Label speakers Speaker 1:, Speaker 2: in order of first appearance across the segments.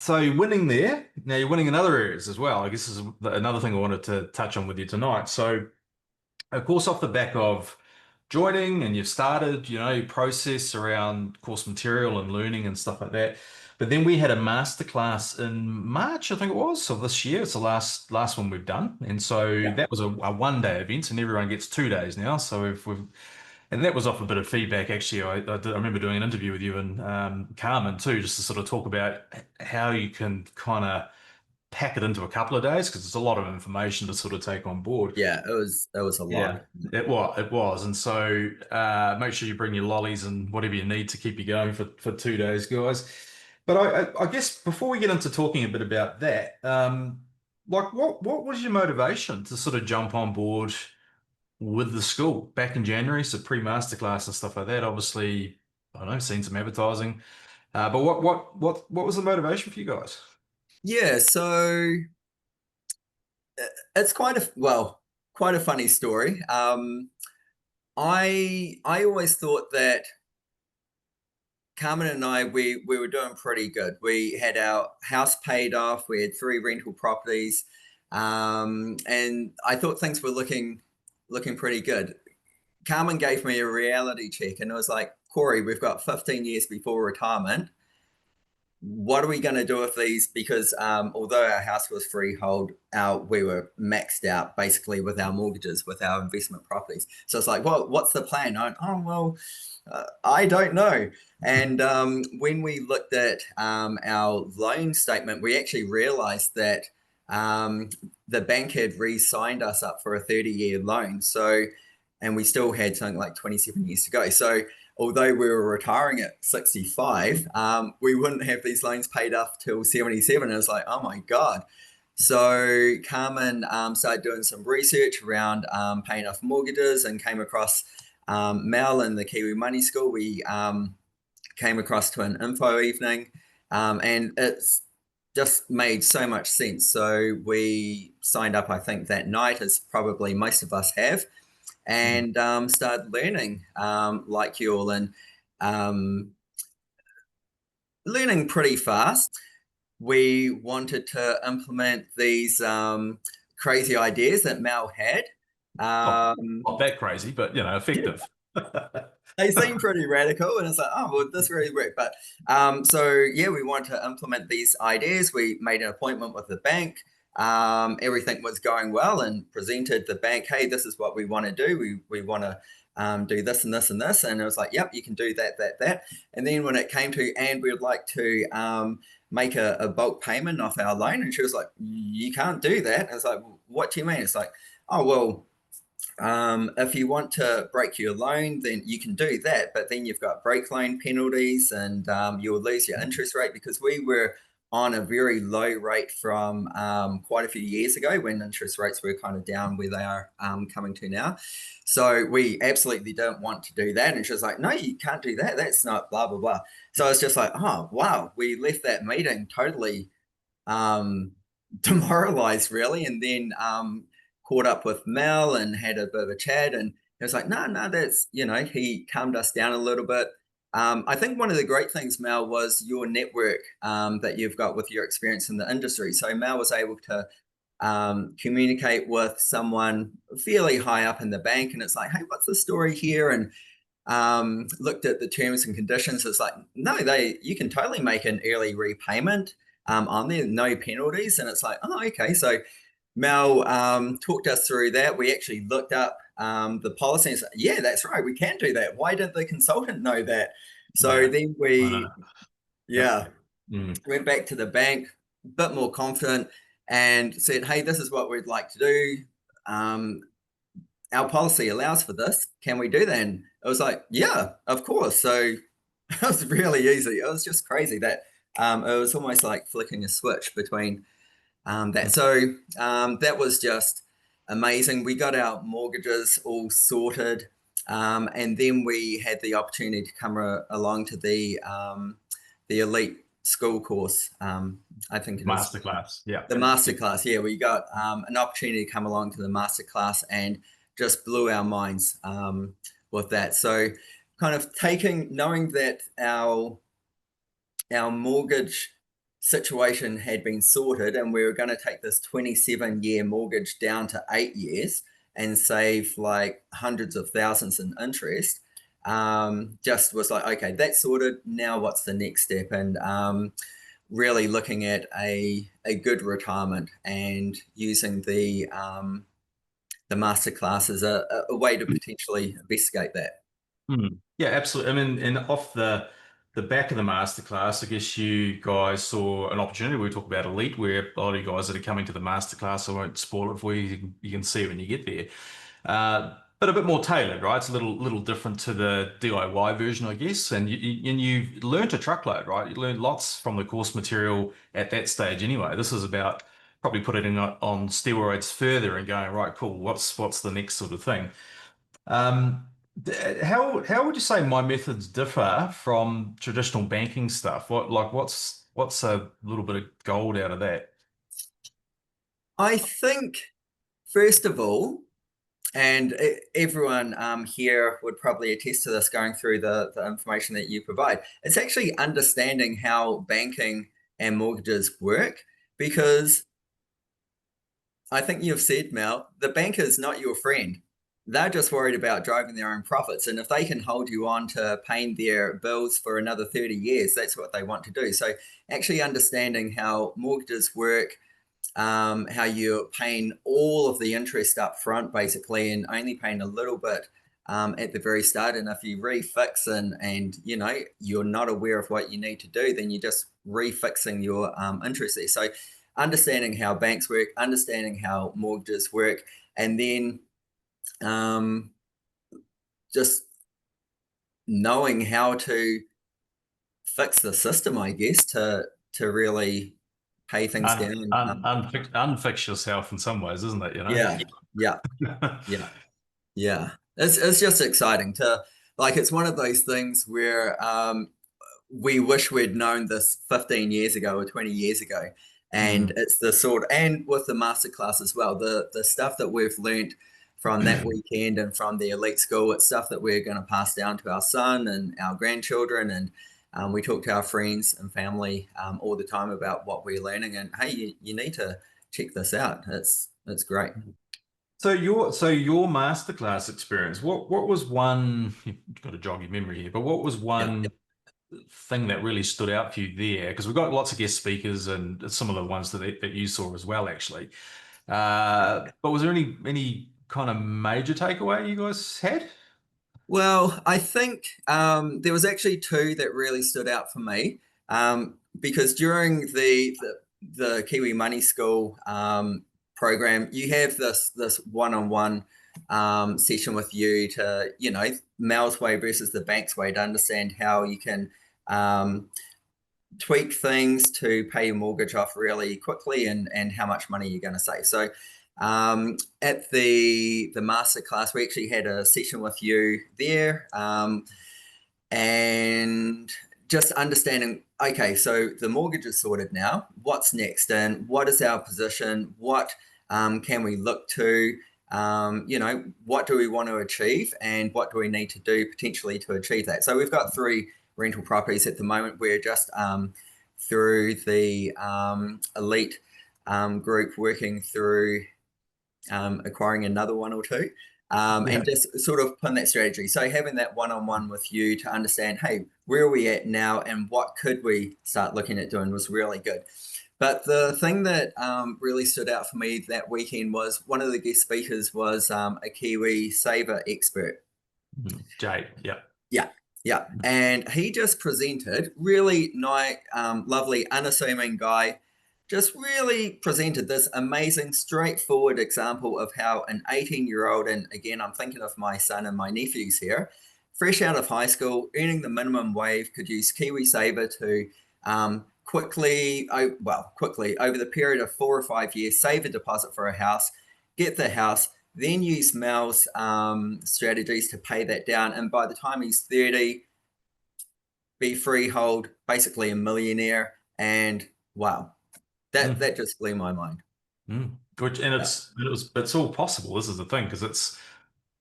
Speaker 1: So you're winning there. Now you're winning in other areas as well. I guess this is another thing I wanted to touch on with you tonight. So, of course, off the back of joining and you've started, your process around course material and learning and stuff like that. But then we had a masterclass in March, I think it was, of this year. It's the last one we've done. And so
Speaker 2: Yeah.
Speaker 1: that was a one-day event, and everyone gets 2 days now. So we've and that was off a bit of feedback, actually. I remember doing an interview with you and Carmen too, just to sort of talk about how you can kind of pack it into a couple of days because it's a lot of information to sort of take on board.
Speaker 2: Yeah, it was a lot.
Speaker 1: Yeah, it was. And so make sure you bring your lollies and whatever you need to keep you going for 2 days, guys. But I guess before we get into talking a bit about that, like what was your motivation to sort of jump on board with the school back in January? So pre-masterclass and stuff like that. Obviously, I don't know, seen some advertising. But what was the motivation for you guys?
Speaker 2: Yeah, so it's quite a funny story. I always thought that Carmen and I we were doing pretty good. We had our house paid off. We had three rental properties, and I thought things were looking pretty good. Carmen gave me a reality check, and it was like, Corey, we've got 15 years before retirement. What are we going to do with these? Because although our house was freehold, we were maxed out basically with our mortgages, with our investment properties. So it's like, well, what's the plan? I don't know. And when we looked at our loan statement, we actually realized that um, the bank had re-signed us up for a 30-year loan. So, and we still had something like 27 years to go. So although we were retiring at 65, we wouldn't have these loans paid off till 77. It was like, oh my God. So Carmen started doing some research around paying off mortgages and came across Mel and the Kiwi Money School. We came across to an info evening, and it's just made so much sense. So we signed up, I think, that night, as probably most of us have,
Speaker 1: Mm.
Speaker 2: and started learning like you all, and um, learning pretty fast. We wanted to implement these crazy ideas that Mel had.
Speaker 1: Not,
Speaker 2: Um,
Speaker 1: not that crazy, but effective.
Speaker 2: they seem pretty radical, and it's like, oh, well, this really worked. But so yeah, we wanted to implement these ideas. We made an appointment with the bank. Everything was going well, and presented the bank, hey, this is what we want to do. We want to do this and this and this, and it was like, yep, you can do that. And then when it came to, and we would like to make a bulk payment off our loan, and she was like, you can't do that. And it's like, what do you mean? It's like, oh well, if you want to break your loan, then you can do that. But then you've got break loan penalties, and you'll lose your interest rate, because we were on a very low rate from quite a few years ago, when interest rates were kind of down where they are coming to now. So we absolutely don't want to do that. And she was like, no, you can't do that. That's not blah, blah, blah. So it's just like, oh, wow. We left that meeting totally um, demoralized, really. And then caught up with Mel and had a bit of a chat. And he was like, no, that's, he calmed us down a little bit. I think one of the great things, Mel, was your network that you've got with your experience in the industry. So Mel was able to communicate with someone fairly high up in the bank. And it's like, hey, what's the story here? And looked at the terms and conditions. It's like, no, you can totally make an early repayment on there, no penalties. And it's like, oh, okay. So Mel talked us through that. We actually looked up the policy and said, yeah, that's right, we can do that. Why didn't the consultant know that? So
Speaker 1: Yeah,
Speaker 2: then
Speaker 1: I know. Yep.
Speaker 2: yeah,
Speaker 1: Mm.
Speaker 2: went back to the bank, a bit more confident, and said, hey, this is what we'd like to do. Um, our policy allows for this. Can we do that? And it was like, yeah, of course. So it was really easy. It was just crazy that it was almost like flicking a switch between that. So that was just amazing. We got our mortgages all sorted. And then we had the opportunity to come along to the elite school course. I think it is
Speaker 1: Masterclass. Yeah.
Speaker 2: the
Speaker 1: Yep.
Speaker 2: masterclass. Yeah, we got an opportunity to come along to the masterclass, and just blew our minds with that. So, kind of knowing that our mortgage situation had been sorted and we were going to take this 27-year mortgage down to 8 years and save like hundreds of thousands in interest. Just was like, okay, that's sorted. Now what's the next step? And really looking at a good retirement and using the masterclass as a way to potentially investigate that.
Speaker 1: Yeah, absolutely. I mean, and off the back of the masterclass, I guess you guys saw an opportunity. We talk about Elite, where a lot of you guys that are coming to the masterclass, I won't spoil it for you. You can see it when you get there. But a bit more tailored, right? It's a little different to the DIY version, I guess. And you learned a truckload, right? You learned lots from the course material at that stage anyway. This is about probably putting it on steroids further and going, right, cool, what's the next sort of thing? Um, how would you say my methods differ from traditional banking stuff? What's a little bit of gold out of that?
Speaker 2: I think, first of all, and everyone here would probably attest to this going through the information that you provide, it's actually understanding how banking and mortgages work, because I think you've said, Mel, the banker is not your friend. They're just worried about driving their own profits. And if they can hold you on to paying their bills for another 30 years, that's what they want to do. So actually understanding how mortgages work, how you're paying all of the interest up front, basically, and only paying a little bit at the very start. And if you refix and you're not aware of what you need to do, then you're just refixing your interest there. So understanding how banks work, understanding how mortgages work, and then just knowing how to fix the system, I guess, to really pay things down.
Speaker 1: Unfix yourself in some ways, isn't it?
Speaker 2: Yeah, yeah, yeah, yeah. It's just exciting to, like, it's one of those things where we wish we'd known this 15 years ago or 20 years ago. And it's the sort, and with the masterclass as well, the stuff that we've learned from that weekend and from the elite school, it's stuff that we're going to pass down to our son and our grandchildren. And we talk to our friends and family all the time about what we're learning. And hey, you need to check this out. It's great.
Speaker 1: So your masterclass experience, what was one, you've got to jog your memory here, but what was one thing that really stood out for you there? Because we've got lots of guest speakers and some of the ones that you saw as well, actually. But was there any kind of major takeaway you guys had?
Speaker 2: Well, I think there was actually two that really stood out for me, because during the Kiwi Money School program, you have this one-on-one session with you to, Mel's way versus the bank's way, to understand how you can tweak things to pay your mortgage off really quickly and how much money you're going to save. So at the masterclass, we actually had a session with you there, and just understanding, okay, so the mortgage is sorted now. What's next? And what is our position? What can we look to? What do we want to achieve? And what do we need to do potentially to achieve that? So we've got 3 rental properties at the moment. We're just through the elite group working through acquiring another 1 or 2, and just sort of putting that strategy. So having that one-on-one with you to understand, hey, where are we at now and what could we start looking at doing was really good. But the thing that really stood out for me that weekend was one of the guest speakers was a Kiwi Saver expert.
Speaker 1: Jade, yeah.
Speaker 2: Yeah, yeah. And he just presented, really nice, lovely, unassuming guy, just really presented this amazing, straightforward example of how an 18-year-old, and again, I'm thinking of my son and my nephews here, fresh out of high school, earning the minimum wage, could use KiwiSaver to quickly, over the period of 4 or 5 years, save a deposit for a house, get the house, then use Mel's strategies to pay that down. And by the time he's 30, be freehold, basically a millionaire. And wow, that just blew my mind.
Speaker 1: It's all possible. This is the thing, because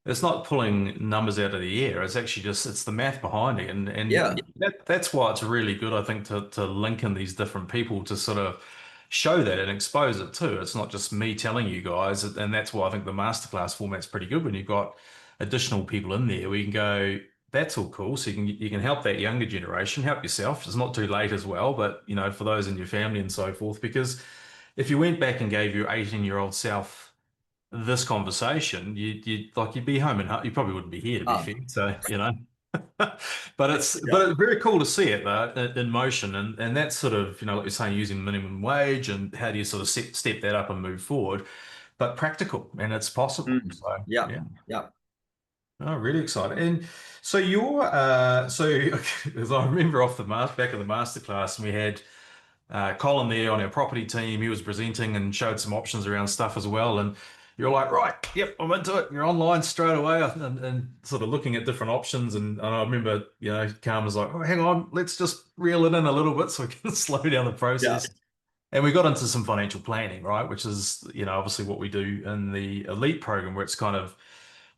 Speaker 1: It's not pulling numbers out of the air. It's actually just it's the math behind it, and
Speaker 2: Yeah.
Speaker 1: that's why it's really good, I think, to link in these different people to sort of show that and expose it too. It's not just me telling you guys, and that's why I think the masterclass format's pretty good when you've got additional people in there where you can go, that's all cool. So you can help that younger generation, help yourself. It's not too late as well, but for those in your family and so forth, because if you went back and gave your 18-year-old self this conversation, you'd be home and you probably wouldn't be here to be
Speaker 2: Um,
Speaker 1: fair. So, but it's
Speaker 2: yeah.
Speaker 1: very cool to see it though in motion, and that's sort of like you're saying, using minimum wage and how do you sort of step that up and move forward, but practical and it's possible.
Speaker 2: Mm.
Speaker 1: So
Speaker 2: Yeah.
Speaker 1: yeah.
Speaker 2: Yeah.
Speaker 1: Oh, really exciting. And so as I remember off the back of the masterclass, we had Colin there on our property team. He was presenting and showed some options around stuff as well. And you're like, right, yep, I'm into it. You're online straight away and sort of looking at different options. And I remember, Carmen was like, oh, hang on, let's just reel it in a little bit so we can slow down the
Speaker 2: Yeah.
Speaker 1: process. And we got into some financial planning, right? Which is, obviously what we do in the elite program, where it's kind of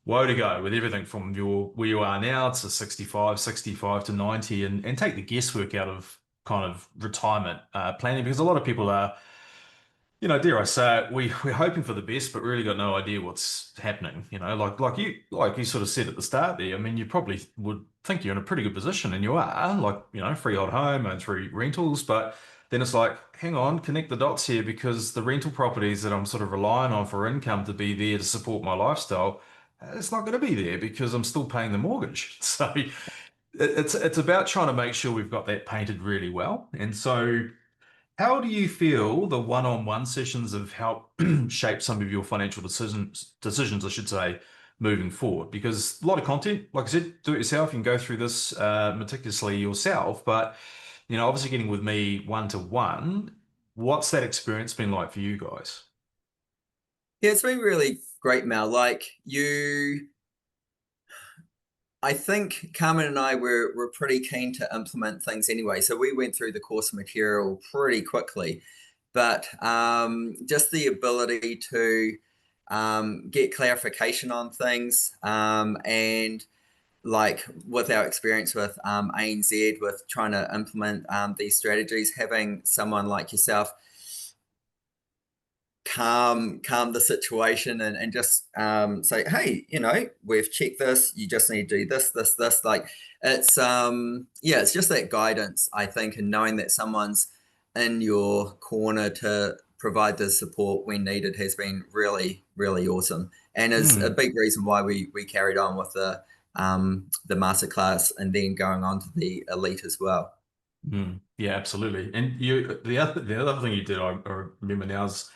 Speaker 1: woe to go with everything from your where you are now to 65 to 90, and take the guesswork out of kind of retirement planning, because a lot of people are, dare I say it, we're hoping for the best, but really got no idea what's happening. Like you sort of said at the start there. I mean, you probably would think you're in a pretty good position, and you are, like, freehold home and through rentals, but then it's like, hang on, connect the dots here, because the rental properties that I'm sort of relying on for income to be there to support my lifestyle, it's not going to be there because I'm still paying the mortgage. So it's about trying to make sure we've got that painted really well. And so how do you feel the one-on-one sessions have helped shape some of your financial decisions, I should say, moving forward? Because a lot of content, like I said, do it yourself. You can go through this meticulously yourself, but obviously getting with me one to one, what's that experience been like for you guys?
Speaker 2: Yeah, it's been really great, Mel. Like you, I think Carmen and I were pretty keen to implement things anyway. So we went through the course material pretty quickly, but just the ability to get clarification on things, and like with our experience with ANZ, with trying to implement these strategies, having someone like yourself calm the situation, and just say, hey, we've checked this, you just need to do this. Like it's yeah, it's just that guidance, I think, and knowing that someone's in your corner to provide the support when needed has been really, really awesome, and is a
Speaker 1: Hmm.
Speaker 2: big reason why we carried on with the masterclass and then going on to the elite as well.
Speaker 1: Yeah, absolutely. And the other thing you did, I remember now, is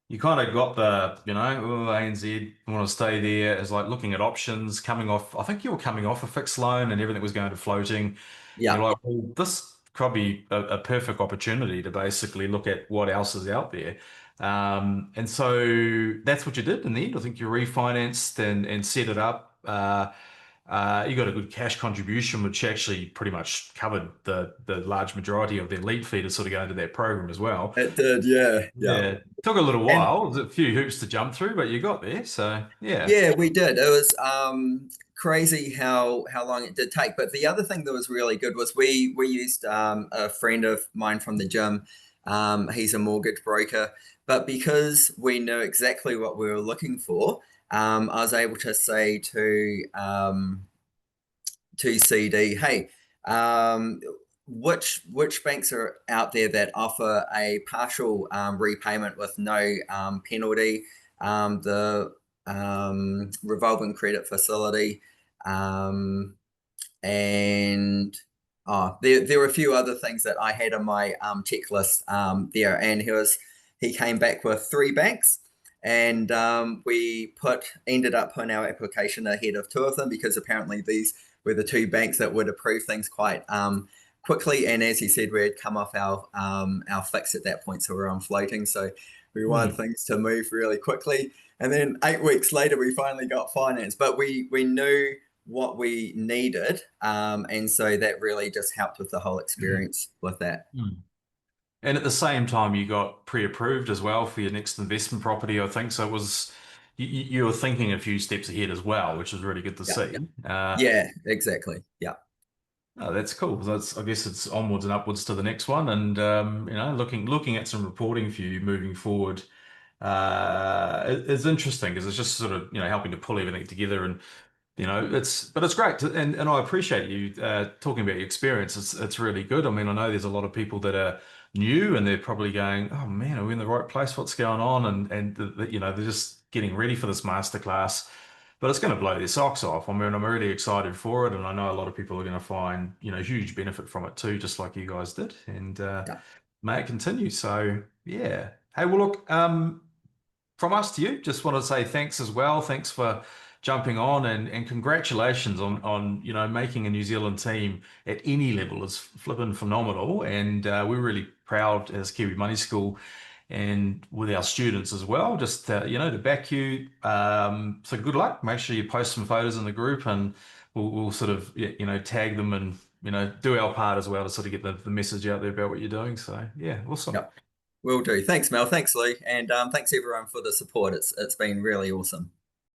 Speaker 1: you kind of got the, oh, ANZ, want to stay there, is like looking at options, coming off, I think you were coming off a fixed loan and everything was going to floating. You're
Speaker 2: Yeah.
Speaker 1: like, well, this could be a perfect opportunity to basically look at what else is out there. And so that's what you did in the end. I think you refinanced and set it up. You got a good cash contribution, which actually pretty much covered the large majority of their lead fee to sort of go into that program as well.
Speaker 2: It did, yeah, yeah.
Speaker 1: Yeah, took a little
Speaker 2: And
Speaker 1: while. There's a few hoops to jump through, but you got there. So yeah.
Speaker 2: yeah, we did. It was crazy how long it did take. But the other thing that was really good was we used a friend of mine from the gym. He's a mortgage broker, but because we knew exactly what we were looking for, I was able to say to CD, hey, which banks are out there that offer a partial repayment with no penalty, the revolving credit facility, um, and there were a few other things that I had on my checklist there, and he came back with three banks. And we ended up putting our application ahead of two of them because apparently these were the two banks that would approve things quite quickly. And as he said, we had come off our fix at that point, so we were on floating. So we wanted
Speaker 1: Hmm.
Speaker 2: things to move really quickly. And then 8 weeks later, we finally got finance, but we knew what we needed, and so that really just helped with the whole experience with that.
Speaker 1: Hmm. And at the same time, you got pre-approved as well for your next investment property, I think. So it was, you're thinking a few steps ahead as well, which is really good to
Speaker 2: Yeah, yeah,
Speaker 1: see.
Speaker 2: yeah, exactly. Yeah,
Speaker 1: Oh, that's cool. I guess it's onwards and upwards to the next one, and looking at some reporting for you moving forward. It's interesting because it's just sort of helping to pull everything together, and it's great and I appreciate you talking about your experience. It's really good. I mean, I know there's a lot of people that are new and they're probably going, oh man, are we in the right place? What's going on? And they're just getting ready for this masterclass, but it's going to blow their socks off. I mean, I'm really excited for it, and I know a lot of people are going to find huge benefit from it too, just like you guys did. And
Speaker 2: yeah,
Speaker 1: may it continue. So yeah. Hey, well, look, from us to you, just want to say thanks as well. Thanks for jumping on, and congratulations on making a New Zealand team at any level is flipping phenomenal. And we're really proud as Kiwi Money School and with our students as well, just to back you. So good luck. Make sure you post some photos in the group, and we'll sort of tag them and do our part as well to sort of get the message out there about what you're doing. So yeah, awesome.
Speaker 2: yeah. Will do. Thanks, Mel. Thanks, Lee, and thanks everyone for the support. It's been really awesome.